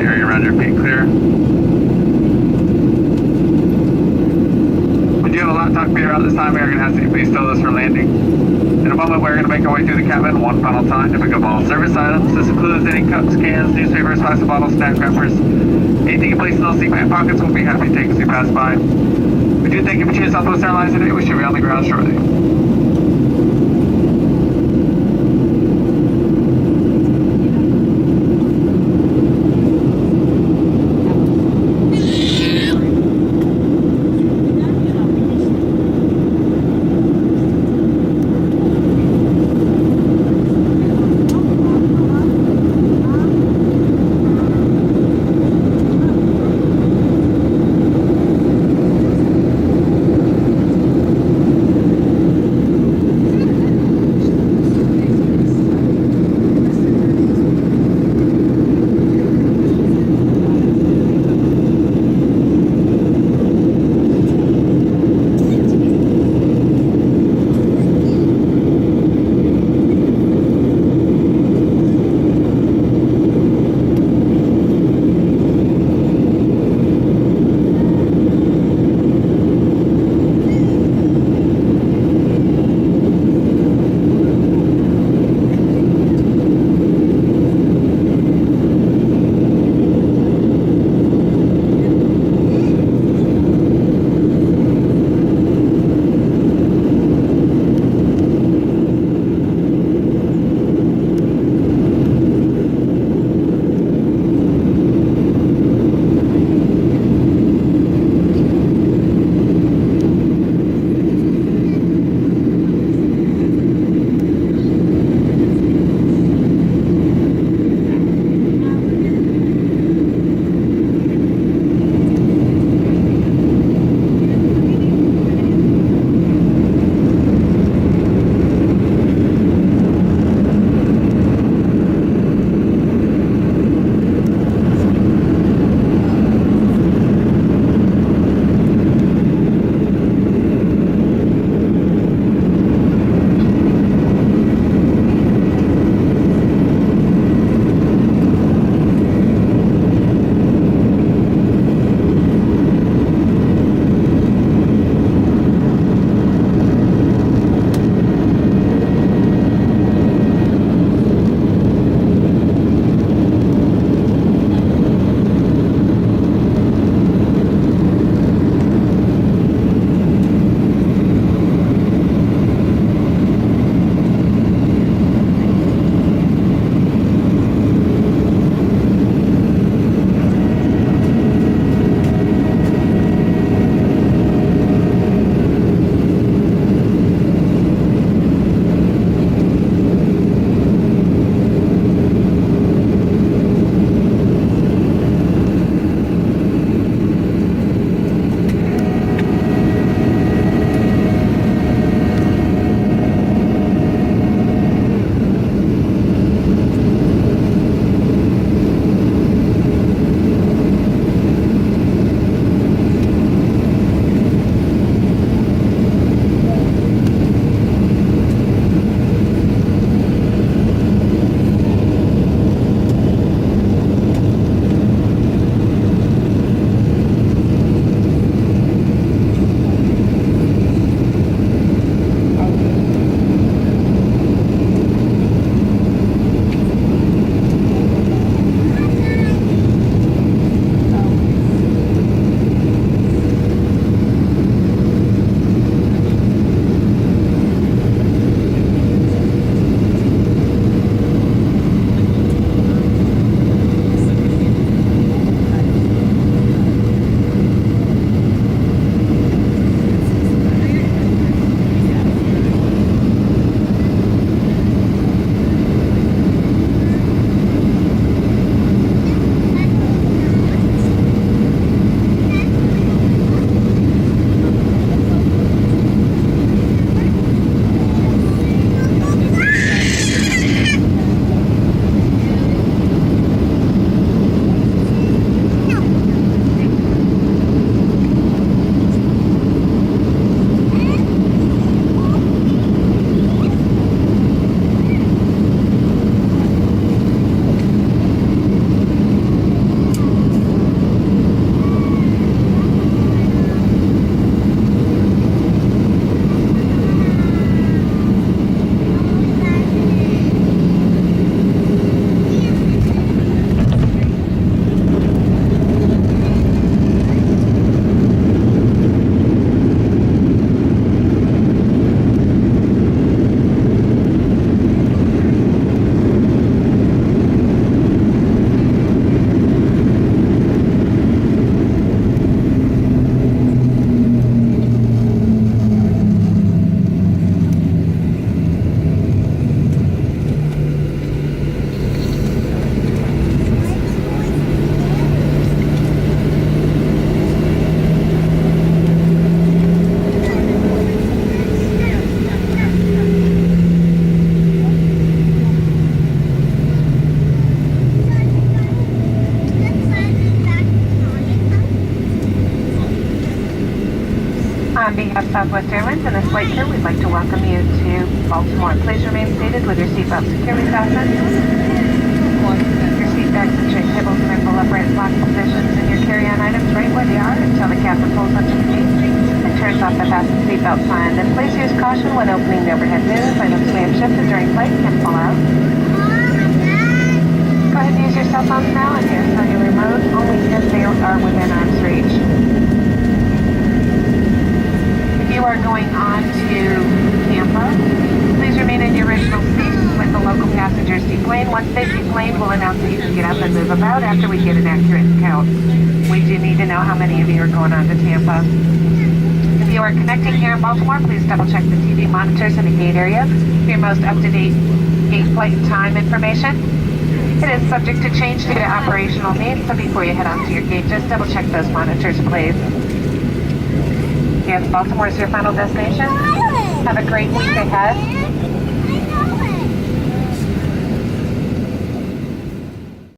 the area around your feet clear. We do have a laptop feeder out this time. We are going to ask that you please stow those for landing. In a moment, we're going to make our way through the cabin one final time to pick up all service items. This includes any cups, cans, newspapers, plastic bottles, snack wrappers. Anything you place in those seat pockets, we'll be happy to take as we pass by. We do thank you for choosing Southwest Airlines today. We should be on the ground shortly. On behalf of Southwest Airlines and this flight crew, we'd like to welcome you to Baltimore. Please remain seated with your seatbelt securely fastened. Your seat backs and tray tables are in full upright lock positions and your carry-on items right where they are until the captain pulls up to the gate and turns off the fasten seatbelt sign. And please use caution when opening the overhead bins. Items may have shifted during flight and can pull out. Go ahead and use your cell phones now and your cellular mode only if they are within arm's reach. If you are going on to Tampa, please remain in your original seat with the local passengers deplane. Once they deplane, we'll announce that you can get up and move about after we get an accurate count. We do need to know how many of you are going on to Tampa. If you are connecting here in Baltimore, please double check the TV monitors in the gate area for your most up-to-date gate flight time information. It is subject to change due to operational needs, so before you head on to your gate, just double check those monitors, please. Yes, Baltimore is your final destination. Have a great week ahead.